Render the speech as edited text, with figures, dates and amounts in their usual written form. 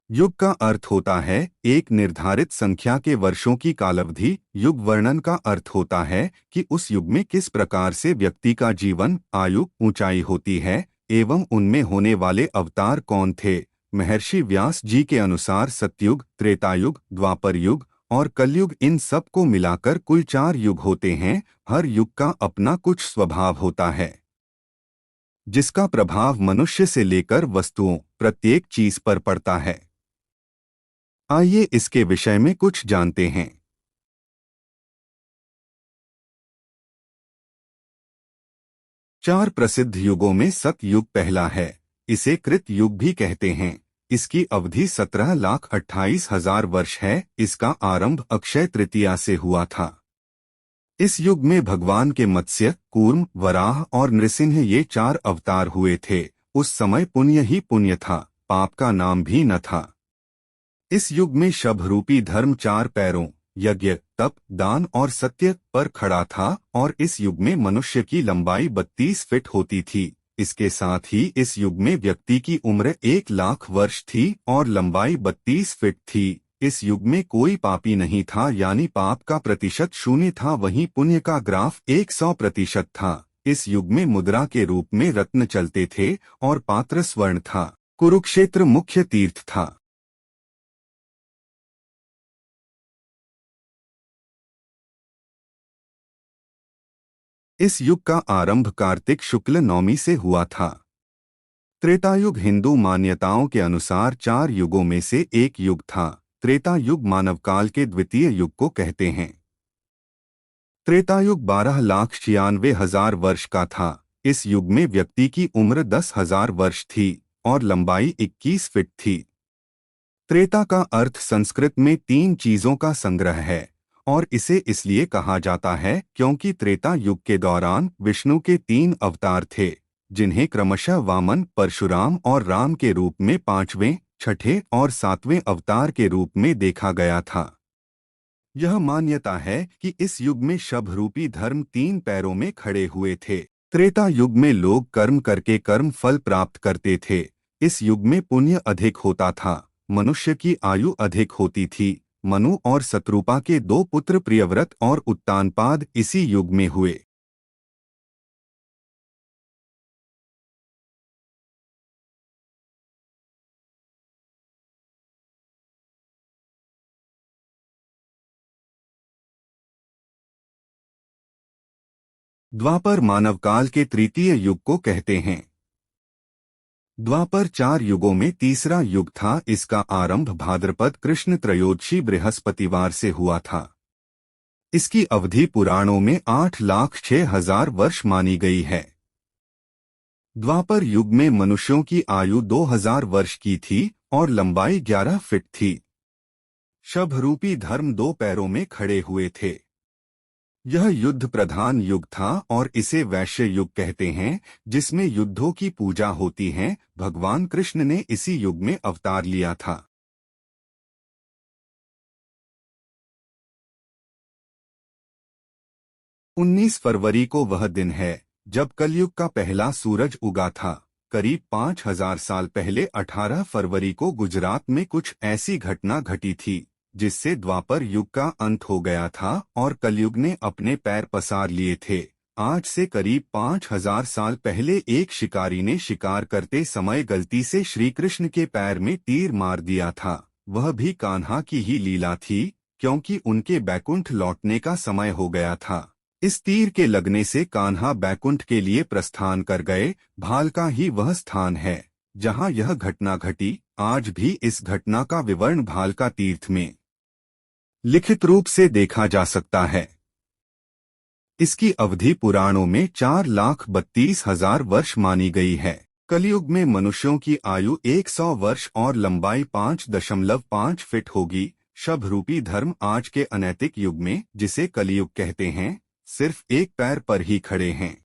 युग का अर्थ होता है एक निर्धारित संख्या के वर्षों की कालावधि। युग वर्णन का अर्थ होता है कि उस युग में किस प्रकार से व्यक्ति का जीवन, आयु, ऊंचाई होती है एवं उनमें होने वाले अवतार कौन थे। महर्षि व्यास जी के अनुसार सतयुग, त्रेतायुग, द्वापर युग और कलयुग, इन सब को मिलाकर कुल 4 युग होते हैं। हर युग का अपना कुछ स्वभाव होता है जिसका प्रभाव मनुष्य से लेकर वस्तुओं, प्रत्येक चीज पर पड़ता है। आइए इसके विषय में कुछ जानते हैं। 4 प्रसिद्ध युगों में सतयुग पहला है। इसे कृत युग भी कहते हैं। इसकी अवधि 17,28,000 वर्ष है। इसका आरंभ अक्षय तृतीया से हुआ था। इस युग में भगवान के मत्स्य, कूर्म, वराह और नृसिंह, ये 4 अवतार हुए थे। उस समय पुण्य ही पुण्य था, पाप का नाम भी न था। इस युग में शभ रूपी धर्म 4 पैरों, यज्ञ, तप, दान और सत्य पर खड़ा था और इस युग में मनुष्य की लंबाई 32 फीट होती थी। इसके साथ ही इस युग में व्यक्ति की उम्र 1,00,000 वर्ष थी और लंबाई 32 फीट थी। इस युग में कोई पापी नहीं था, यानी पाप का प्रतिशत 0 था। वहीं पुण्य का ग्राफ 100% था। इस युग में मुद्रा के रूप में रत्न चलते थे और पात्र स्वर्ण था। कुरुक्षेत्र मुख्य तीर्थ था। इस युग का आरंभ कार्तिक शुक्ल नवमी से हुआ था। त्रेतायुग हिंदू मान्यताओं के अनुसार 4 युगों में से एक युग था। त्रेता युग मानवकाल के द्वितीय युग को कहते हैं। त्रेतायुग 12,96,000 वर्ष का था। इस युग में व्यक्ति की उम्र 10,000 वर्ष थी और लंबाई 21 फीट थी। त्रेता का अर्थ संस्कृत में 3 चीजों का संग्रह है और इसे इसलिए कहा जाता है क्योंकि त्रेता युग के दौरान विष्णु के 3 अवतार थे, जिन्हें क्रमशः वामन, परशुराम और राम के रूप में 5वें, 6ठे और 7वें अवतार के रूप में देखा गया था। यह मान्यता है कि इस युग में शभ रूपी धर्म 3 पैरों में खड़े हुए थे। त्रेता युग में लोग कर्म करके कर्म फल प्राप्त करते थे। इस युग में पुण्य अधिक होता था, मनुष्य की आयु अधिक होती थी। मनु और शत्रुपा के 2 पुत्र प्रियव्रत और उत्तानपाद इसी युग में हुए। द्वापर मानवकाल के तृतीय युग को कहते हैं। द्वापर 4 युगों में तीसरा युग था। इसका आरंभ भाद्रपद कृष्ण त्रयोदशी बृहस्पतिवार से हुआ था। इसकी अवधि पुराणों में 8,06,000 वर्ष मानी गई है। द्वापर युग में मनुष्यों की आयु 2,000 वर्ष की थी और लंबाई 11 फीट थी। शभ रूपी धर्म 2 पैरों में खड़े हुए थे। यह युद्ध प्रधान युग था और इसे वैश्य युग कहते हैं, जिसमें युद्धों की पूजा होती है। भगवान कृष्ण ने इसी युग में अवतार लिया था। 19 फरवरी को वह दिन है जब कलयुग का पहला सूरज उगा था। करीब 5,000 साल पहले 18 फरवरी को गुजरात में कुछ ऐसी घटना घटी थी जिससे द्वापर युग का अंत हो गया था और कलयुग ने अपने पैर पसार लिए थे। आज से करीब 5,000 साल पहले एक शिकारी ने शिकार करते समय गलती से श्री कृष्ण के पैर में तीर मार दिया था। वह भी कान्हा की ही लीला थी, क्योंकि उनके बैकुंठ लौटने का समय हो गया था। इस तीर के लगने से कान्हा बैकुंठ के लिए प्रस्थान कर गए। भालका ही वह स्थान है जहां यह घटना घटी। आज भी इस घटना का विवरण भालका तीर्थ में लिखित रूप से देखा जा सकता है। इसकी अवधि पुराणों में 4,32,000 वर्ष मानी गई है। कलयुग में मनुष्यों की आयु 100 वर्ष और लंबाई 5.5 फीट होगी। शभ रूपी धर्म आज के अनैतिक युग में, जिसे कलयुग कहते हैं, सिर्फ एक पैर पर ही खड़े हैं।